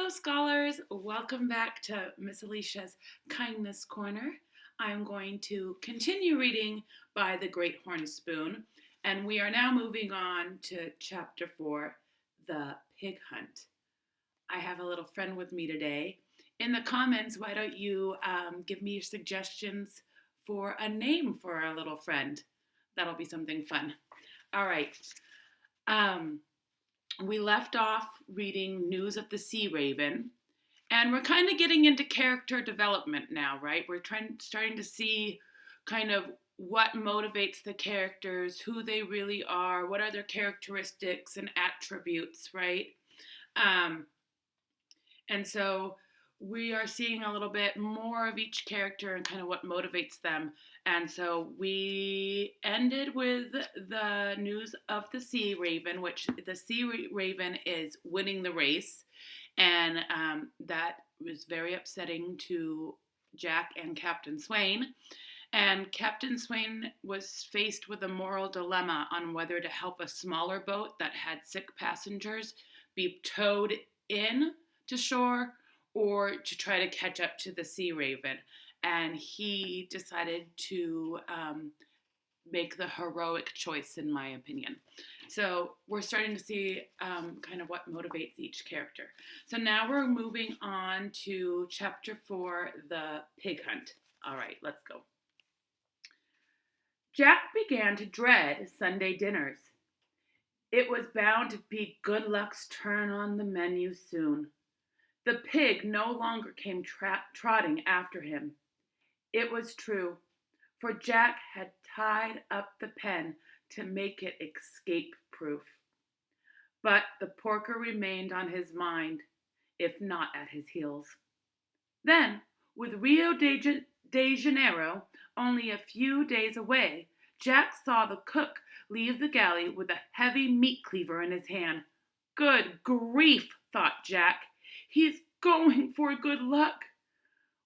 Hello, scholars. Welcome back to Miss Alicia's Kindness Corner. I'm going to continue reading by the GreatHornSpoon, and we are now moving on to Chapter 4, The Pig Hunt. I have a little friend with me today. In the comments, why don't you give me your suggestions for a name for our little friend? That'll be something fun. All right. Um, we left off reading News of the Sea Raven, and we're kind of getting into character development now, right? We're starting to see kind of what motivates the characters, who they really are, what are their characteristics and attributes, right? Um, and so we are seeing a little bit more of each character and kind of what motivates them. And so we ended with the news of the Sea Raven, which the Sea Raven is winning the race. And that was very upsetting to Jack and Captain Swain. And Captain Swain was faced with a moral dilemma on whether to help a smaller boat that had sick passengers be towed in to shore or to try to catch up to the Sea Raven. And he decided to make the heroic choice, in my opinion. So we're starting to see kind of what motivates each character. So now we're moving on to Chapter 4, The Pig Hunt. All right, let's go. Jack began to dread Sunday dinners. It was bound to be Good Luck's turn on the menu soon. The pig no longer came trotting after him. It was true, for Jack had tied up the pen to make it escape-proof. But the porker remained on his mind, if not at his heels. Then, with Rio de Janeiro only a few days away, Jack saw the cook leave the galley with a heavy meat cleaver in his hand. Good grief, thought Jack. He's going for Good Luck.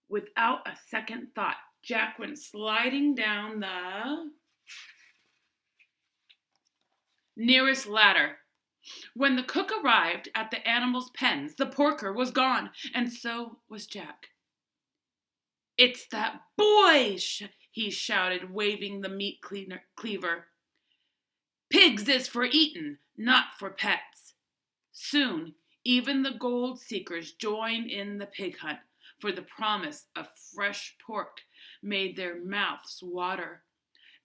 Without a second thought, Jack went sliding down the nearest ladder. When the cook arrived at the animals' pens, the porker was gone, and so was Jack. It's that boy, he shouted, waving the meat cleaver. Pigs is for eatin', not for pets. Soon, even the gold seekers joined in the pig hunt, for the promise of fresh pork made their mouths water.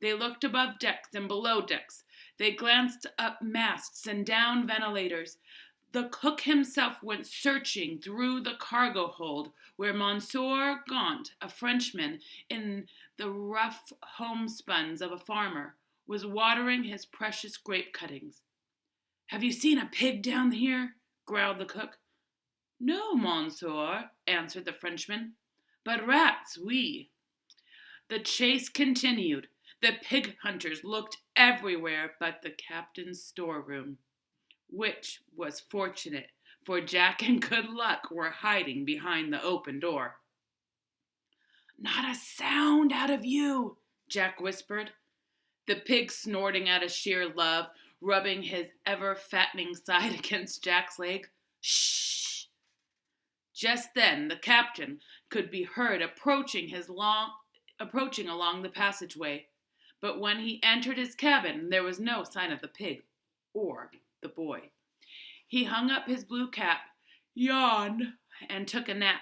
They looked above decks and below decks. They glanced up masts and down ventilators. The cook himself went searching through the cargo hold where Monsieur Gaunt, a Frenchman in the rough homespuns of a farmer, was watering his precious grape cuttings. Have you seen a pig down here? Growled the cook. No, Monsieur, answered the Frenchman, but rats, oui. The chase continued. The pig hunters looked everywhere but the captain's storeroom, which was fortunate, for Jack and Good Luck were hiding behind the open door. Not a sound out of you, Jack whispered, the pig snorting out of sheer love, rubbing his ever-fattening side against Jack's leg. Shh! Just then the captain could be heard approaching along the passageway, but when he entered his cabin, there was no sign of the pig or the boy. He hung up his blue cap, yawned, and took a nap.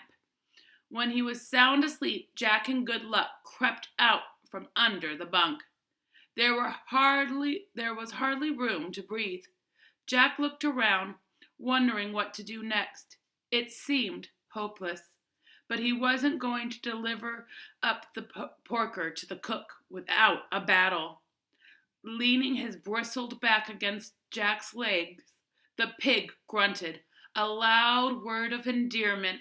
When he was sound asleep, Jack and Good Luck crept out from under the bunk. There was hardly room to breathe. Jack looked around, wondering what to do next. It seemed hopeless, but he wasn't going to deliver up the porker to the cook without a battle. Leaning his bristled back against Jack's legs, the pig grunted a loud word of endearment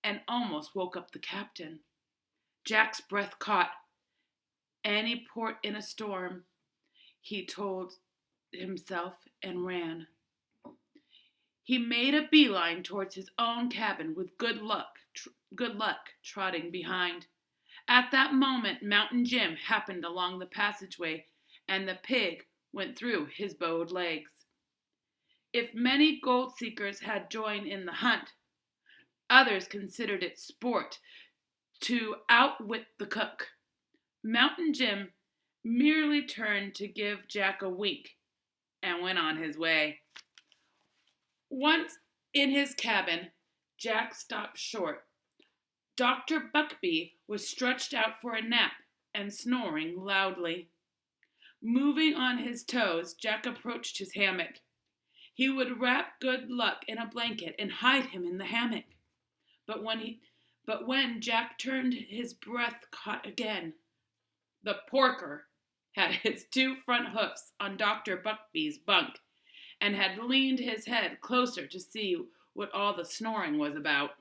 and almost woke up the captain. Jack's breath caught. Any port in a storm, he told himself, and ran. He made a beeline towards his own cabin with Good Luck trotting behind. At that moment, Mountain Jim happened along the passageway, and the pig went through his bowed legs. If many gold seekers had joined in the hunt, Others considered it sport to outwit the cook. Mountain Jim merely turned to give Jack a wink and went on his way. Once in his cabin, Jack stopped short. Dr. Buckbee was stretched out for a nap and snoring loudly. Moving on his toes, Jack approached his hammock. He would wrap Good Luck in a blanket and hide him in the hammock. But when Jack turned, his breath caught again. The porker had his 2 front hoofs on Dr. Buckbee's bunk and had leaned his head closer to see what all the snoring was about.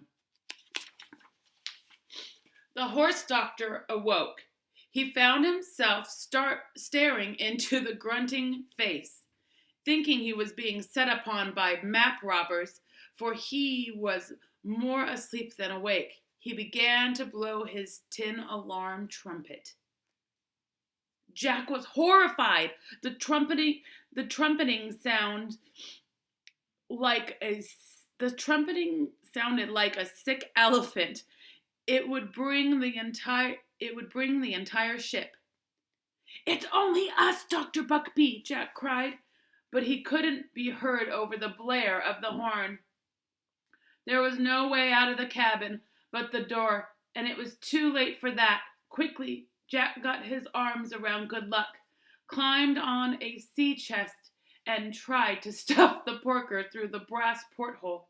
The horse doctor awoke. He found himself staring into the grunting face, thinking he was being set upon by map robbers, for he was more asleep than awake. He began to blow his tin alarm trumpet. Jack was horrified. The trumpeting sounded like a sick elephant. It would bring the entire ship. "It's only us, Dr. Buckbee," Jack cried, but he couldn't be heard over the blare of the horn. There was no way out of the cabin but the door, and it was too late for that. Quickly, Jack got his arms around Good Luck, climbed on a sea chest, and tried to stuff the porker through the brass porthole.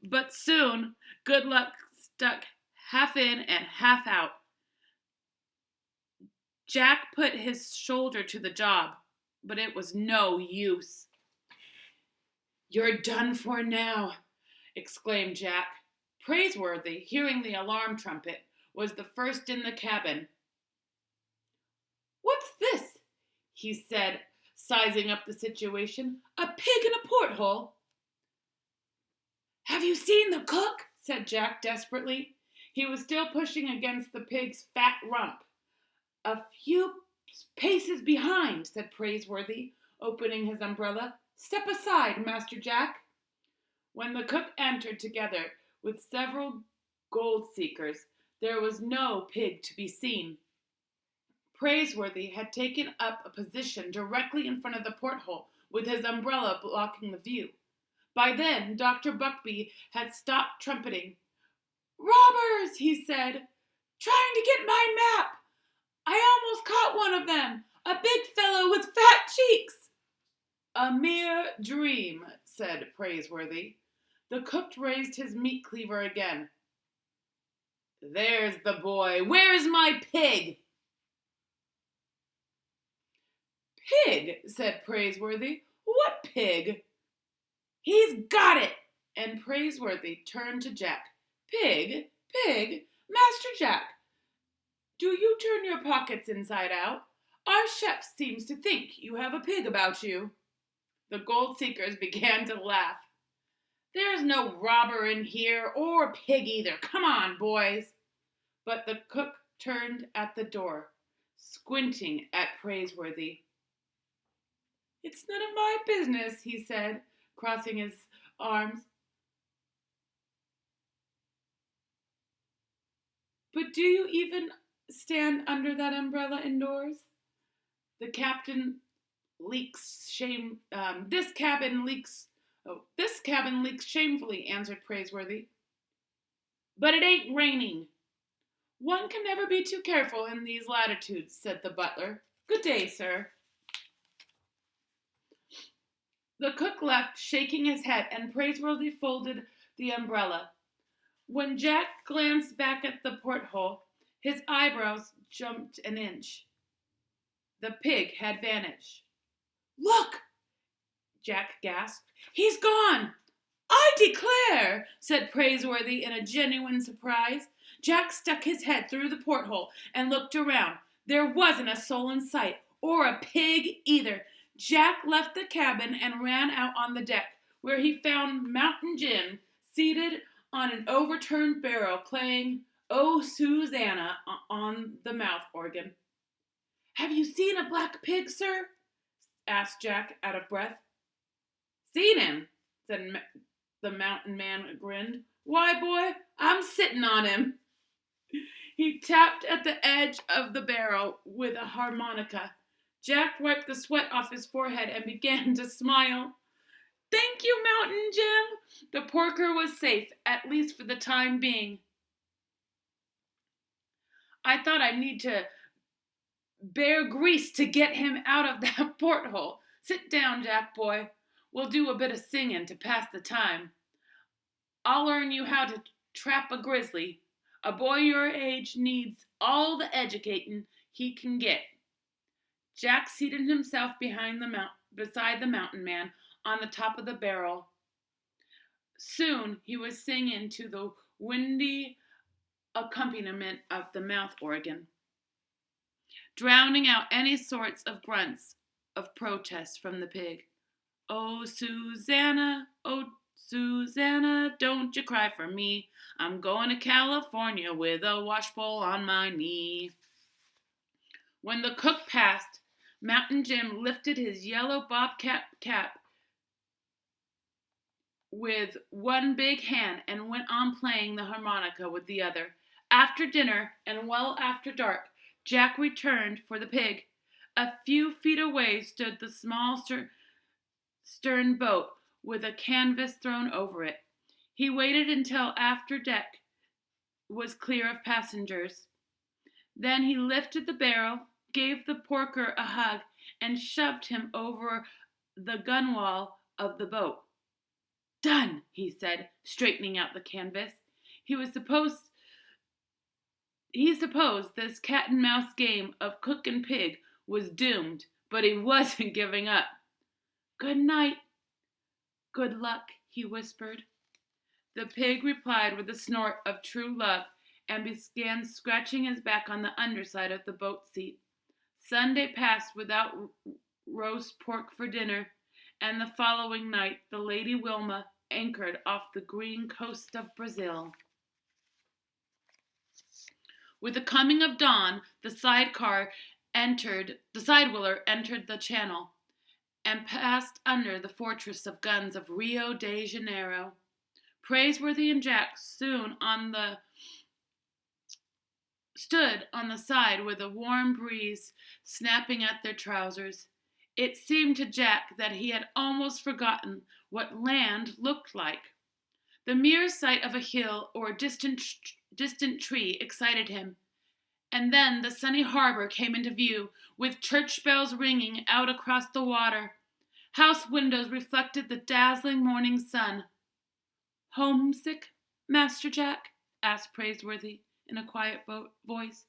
But soon, Good Luck stuck half in and half out. Jack put his shoulder to the job, but it was no use. "You're done for now," exclaimed Jack. Praiseworthy, hearing the alarm trumpet, was the first in the cabin. "What's this?" he said, sizing up the situation. "A pig in a porthole?" "Have you seen the cook?" said Jack desperately. He was still pushing against the pig's fat rump. "A few paces behind," said Praiseworthy, opening his umbrella. "Step aside, Master Jack." When the cook entered together with several gold seekers, there was no pig to be seen. Praiseworthy had taken up a position directly in front of the porthole, with his umbrella blocking the view. By then, Dr. Buckbee had stopped trumpeting. "Robbers," he said, "trying to get my map. I almost caught one of them, a big fellow with fat cheeks." "A mere dream," said Praiseworthy. The cook raised his meat cleaver again. "There's the boy. Where's my pig?" "Pig," said Praiseworthy. "What pig?" "He's got it!" And Praiseworthy turned to Jack. "Pig? Pig? Master Jack, do you turn your pockets inside out? Our chef seems to think you have a pig about you." The gold seekers began to laugh. "There's no robber in here, or pig either. Come on, boys." But the cook turned at the door, squinting at Praiseworthy. "It's none of my business," he said, crossing his arms. "But do you even stand under that umbrella indoors? The captain leaks shame. This cabin leaks shamefully," answered Praiseworthy. "But it ain't raining." "One can never be too careful in these latitudes," said the butler. "Good day, sir." The cook left, shaking his head, and Praiseworthy folded the umbrella. When Jack glanced back at the porthole, his eyebrows jumped an inch. The pig had vanished. "Look!" Jack gasped. "He's gone!" "I declare!" said Praiseworthy in a genuine surprise. Jack stuck his head through the porthole and looked around. There wasn't a soul in sight, or a pig either. Jack left the cabin and ran out on the deck, where he found Mountain Jim seated on an overturned barrel playing "Oh, Susanna" on the mouth organ. "Have you seen a black pig, sir?" asked Jack, out of breath. "Seen him?" said the mountain man grinned. Why, boy, I'm sitting on him. He tapped at the edge of the barrel with a harmonica. Jack wiped the sweat off his forehead and began to smile. Thank you, Mountain Jim. The porker was safe, at least for the time being. I thought I'd need to bear grease to get him out of that porthole. Sit down, Jack boy. We'll do a bit of singing to pass the time. I'll learn you how to trap a grizzly. A boy your age needs all the educating he can get. Jack seated himself beside the mountain man on the top of the barrel. Soon he was singing to the windy accompaniment of the mouth organ, drowning out any sorts of grunts of protest from the pig. Oh, Susanna, don't you cry for me. I'm going to California with a washbowl on my knee. When the cook passed, Mountain Jim lifted his yellow bobcat cap with one big hand and went on playing the harmonica with the other. After dinner, and well after dark, Jack returned for the pig. A few feet away stood the small stern boat with a canvas thrown over it. He waited until after deck was clear of passengers. Then he lifted the barrel, gave the porker a hug, and shoved him over the gunwale of the boat. Done, he said, straightening out the canvas. He supposed this cat and mouse game of cook and pig was doomed, but he wasn't giving up. Good night. Good luck, he whispered. The pig replied with a snort of true love and began scratching his back on the underside of the boat seat. Sunday passed without roast pork for dinner, and the following night the Lady Wilma anchored off the green coast of Brazil. With the coming of dawn, the sidewheeler entered the channel and passed under the fortress of guns of Rio de Janeiro. Praiseworthy and Jack soon stood on the side with a warm breeze snapping at their trousers. It seemed to Jack that he had almost forgotten what land looked like. The mere sight of a hill or a distant tree excited him. And then the sunny harbor came into view, with church bells ringing out across the water. House windows reflected the dazzling morning sun. Homesick, Master Jack? Asked Praiseworthy in a quiet voice.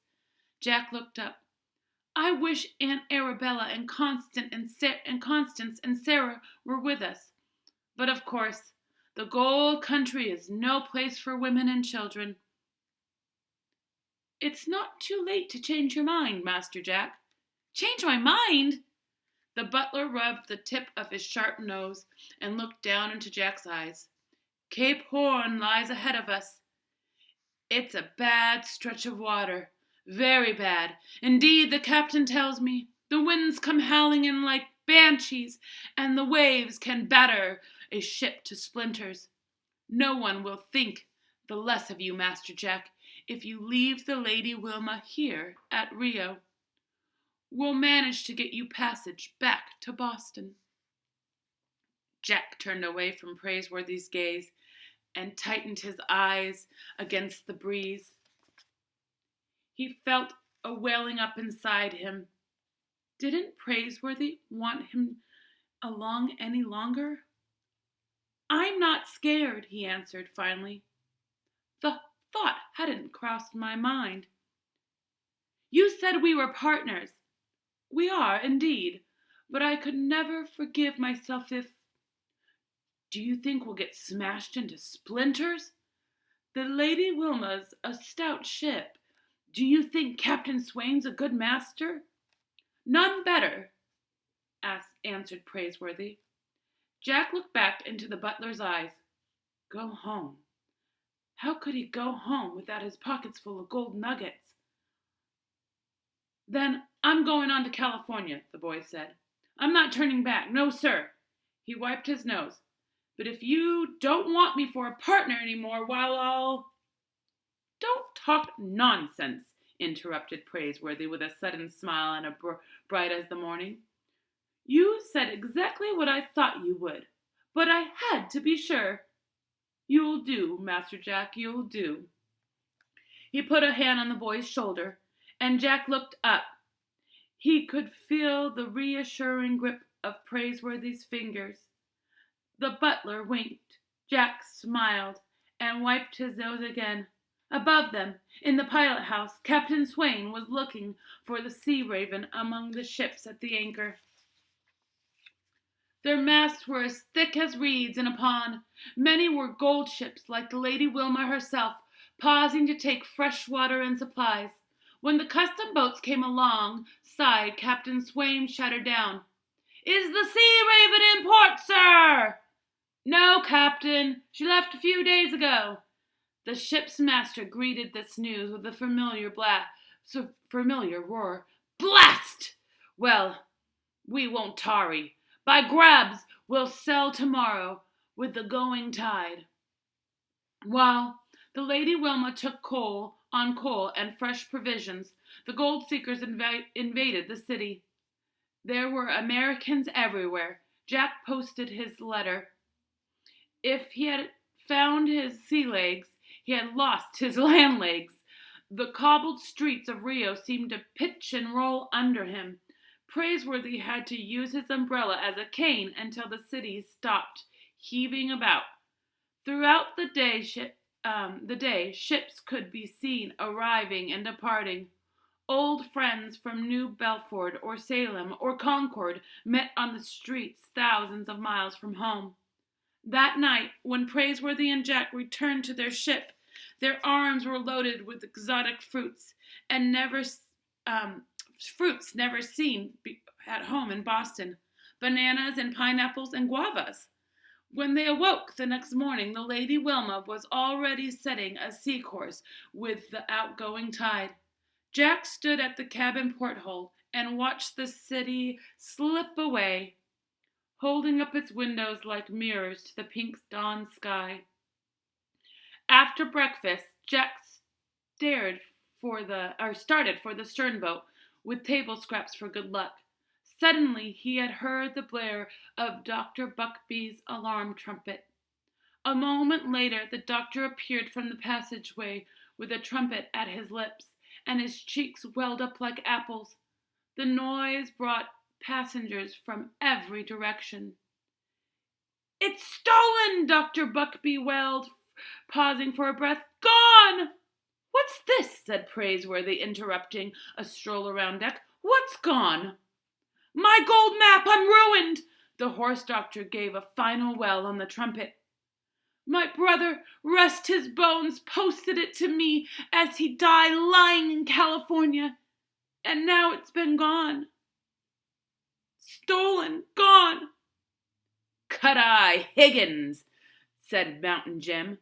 Jack looked up. I wish Aunt Arabella and Constance and Sarah were with us. But of course, the gold country is no place for women and children. It's not too late to change your mind, Master Jack. Change my mind? The butler rubbed the tip of his sharp nose and looked down into Jack's eyes. Cape Horn lies ahead of us. It's a bad stretch of water. Very bad. Indeed, the captain tells me. The winds come howling in like banshees, and the waves can batter a ship to splinters. No one will think the less of you, Master Jack, if you leave the Lady Wilma here at Rio. We'll manage to get you passage back to Boston. Jack turned away from Praiseworthy's gaze and tightened his eyes against the breeze. He felt a welling up inside him. Didn't Praiseworthy want him along any longer? I'm not scared, he answered finally. The thought hadn't crossed my mind. You said we were partners. We are, indeed, but I could never forgive myself if... Do you think we'll get smashed into splinters? The Lady Wilma's a stout ship. Do you think Captain Swain's a good master? None better, answered Praiseworthy. Jack looked back into the butler's eyes. Go home. How could he go home without his pockets full of gold nuggets? Then I'm going on to California, the boy said. I'm not turning back. No, sir. He wiped his nose. But if you don't want me for a partner anymore, Don't talk nonsense, interrupted Praiseworthy with a sudden smile and bright as the morning. You said exactly what I thought you would, but I had to be sure. You'll do, Master Jack, you'll do. He put a hand on the boy's shoulder, and Jack looked up. He could feel the reassuring grip of Praiseworthy's fingers. The butler winked. Jack smiled and wiped his nose again. Above them, in the pilot house, Captain Swain was looking for the Sea Raven among the ships at the anchor. Their masts were as thick as reeds in a pond. Many were gold ships, like the Lady Wilma herself, pausing to take fresh water and supplies. When the custom boats came alongside, Captain Swain shouted down, "Is the Sea Raven in port, sir?" "No, Captain. She left a few days ago." The ship's master greeted this news with a familiar roar. "Blast! Well, we won't tarry. By grabs, we'll sail tomorrow with the going tide." While the Lady Wilma took coal and fresh provisions, the gold seekers invaded the city. There were Americans everywhere. Jack posted his letter. If he had found his sea legs, he had lost his land legs. The cobbled streets of Rio seemed to pitch and roll under him. Praiseworthy had to use his umbrella as a cane until the city stopped heaving about. Throughout the day, ships could be seen arriving and departing. Old friends from New Belford or Salem or Concord met on the streets thousands of miles from home. That night, when Praiseworthy and Jack returned to their ship, their arms were loaded with exotic fruits fruits never seen at home in Boston, bananas and pineapples and guavas. When they awoke the next morning, the Lady Wilma was already setting a sea course with the outgoing tide. Jack stood at the cabin porthole and watched the city slip away, holding up its windows like mirrors to the pink dawn sky. After breakfast, Jack started for the stern boat with table scraps for good luck. Suddenly, he had heard the blare of Dr. Buckbee's alarm trumpet. A moment later, the doctor appeared from the passageway with a trumpet at his lips, and his cheeks welled up like apples. The noise brought passengers from every direction. "It's stolen!" Dr. Buckbee wailed, pausing for a breath. "Gone!" "What's this?" said Praiseworthy, interrupting a stroll around deck. "What's gone?" "My gold map! I'm ruined!" The horse doctor gave a final wail on the trumpet. "My brother, rest his bones, posted it to me as he died lying in California, and now it's been gone. Stolen, gone." "Cut-Eye Higgins," said Mountain Jim.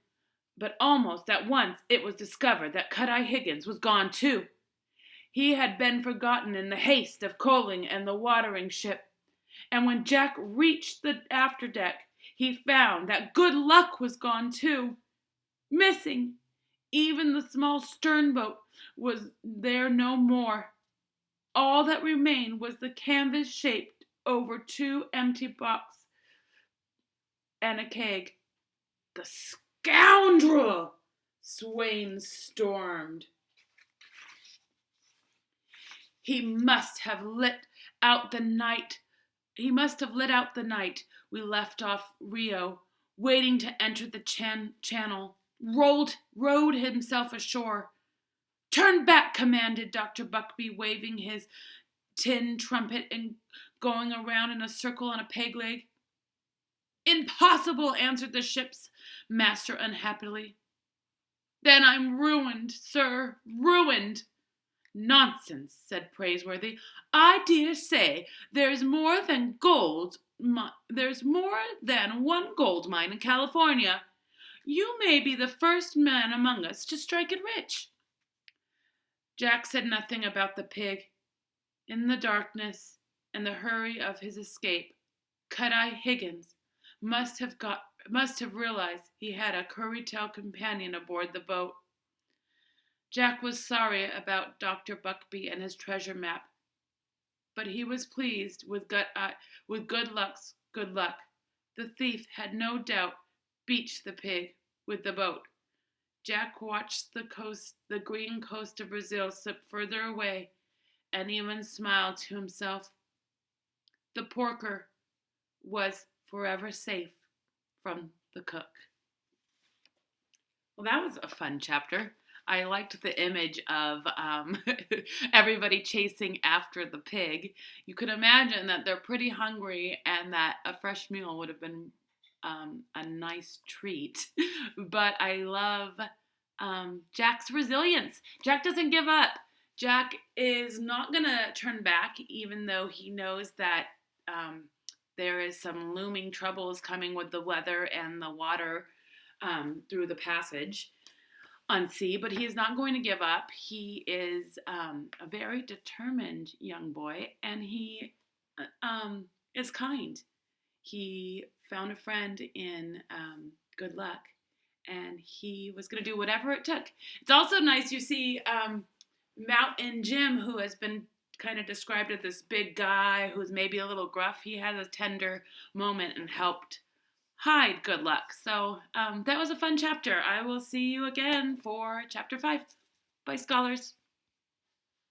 But almost at once it was discovered that Cut-Eye Higgins was gone too. He had been forgotten in the haste of coaling and the watering ship. And when Jack reached the afterdeck, he found that Good Luck was gone too. Missing. Even the small stern boat was there no more. All that remained was the canvas shaped over 2 empty boxes and a keg. "The scoundrel!" Swain stormed. He must have lit out the night we left off Rio, waiting to enter the channel, rowed himself ashore. "Turn back," commanded Dr. Buckbee, waving his tin trumpet and going around in a circle on a peg leg. "Impossible," answered the ship's master unhappily. "Then I'm ruined, sir, ruined." "Nonsense," said Praiseworthy. "I dare say there's more than one gold mine in California. You may be the first man among us to strike it rich." Jack said nothing about the pig. In the darkness and the hurry of his escape, Cut-Eye Higgins must have must have realized he had a curry-tailed companion aboard the boat. Jack was sorry about Dr. Buckbee and his treasure map, but he was pleased with good luck. The thief had no doubt beached the pig with the boat. Jack watched the green coast of Brazil slip further away, and even smiled to himself. The porker was forever safe from the cook. Well, that was a fun chapter. I liked the image of everybody chasing after the pig. You could imagine that they're pretty hungry and that a fresh meal would have been a nice treat. But I love Jack's resilience. Jack doesn't give up. Jack is not going to turn back, even though he knows that there is some looming troubles coming with the weather and the water through the passage on sea, but he is not going to give up. He is a very determined young boy, and he is kind. He found a friend in Good Luck, and he was going to do whatever it took. It's also nice you see Mountain Jim, who has been kind of described as this big guy who's maybe a little gruff. He has a tender moment and helped hide Good Luck. So that was a fun chapter. I will see you again for chapter 5. Bye, scholars.